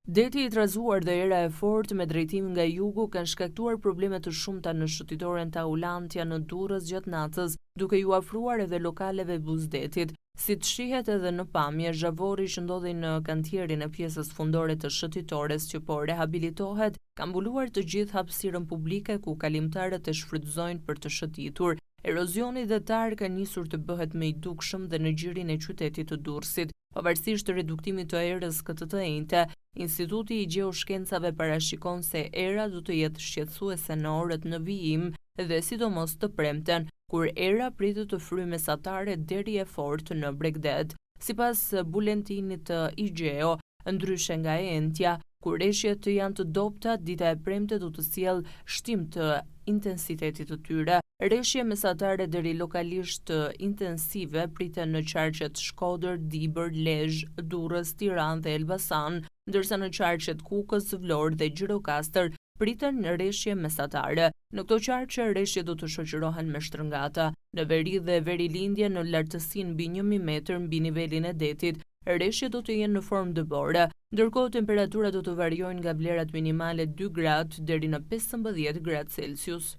Deti i trazuar dhe era e fortë me drejtim nga jugu kanë shkaktuar probleme të shumta në shëtitoren Taulantja në Durrës gjatë natës, duke ju afruar edhe lokaleve buzdetit. Si të shihet edhe në pamje, zhavori që ndodhi në kantierin e pjesës fundore të shëtitores që po rehabilitohet, ka mbuluar të gjithë hapësirën publike ku kalimtarët e shfrytëzojnë për të shëtitur. Erozioni detar ka nisur të bëhet më i dukshëm dhe në gjirin e qytetit të Durrësit. Pavarësisht të reduktimit të erës këtë të enjte, Instituti i Gjeoshkencave parashikon se era do të jetë shqetësuese në orët në vijim dhe sidomos të premten, kur era pritet të fryjë mesatare deri e fortë në Bregdet. Sipas buletinit të IGEO, ndryshe nga e entja, kur reshjet janë të dobta, dita e premte do të sjellë shtim të intensitetit të tyre. Reshje mesatare deri lokalisht intensive priten në qarqet Shkodër, Dibër, Lezhë, Durrës, Tiranë dhe Elbasan, ndërsa në qarqet Kukës, Vlorë dhe Gjirokastër priten në reshje mesatare. Në këto qarqe reshje do të shoqërohen me shtrëngata. Në veri dhe verilindje në lartësinë mbi 1000 metër mbi nivelin e detit, reshje do të jenë në formë dëbore, ndërkohë temperaturat do të variojnë nga vlerat minimale 2 gradë deri në 15 gradë Celsius.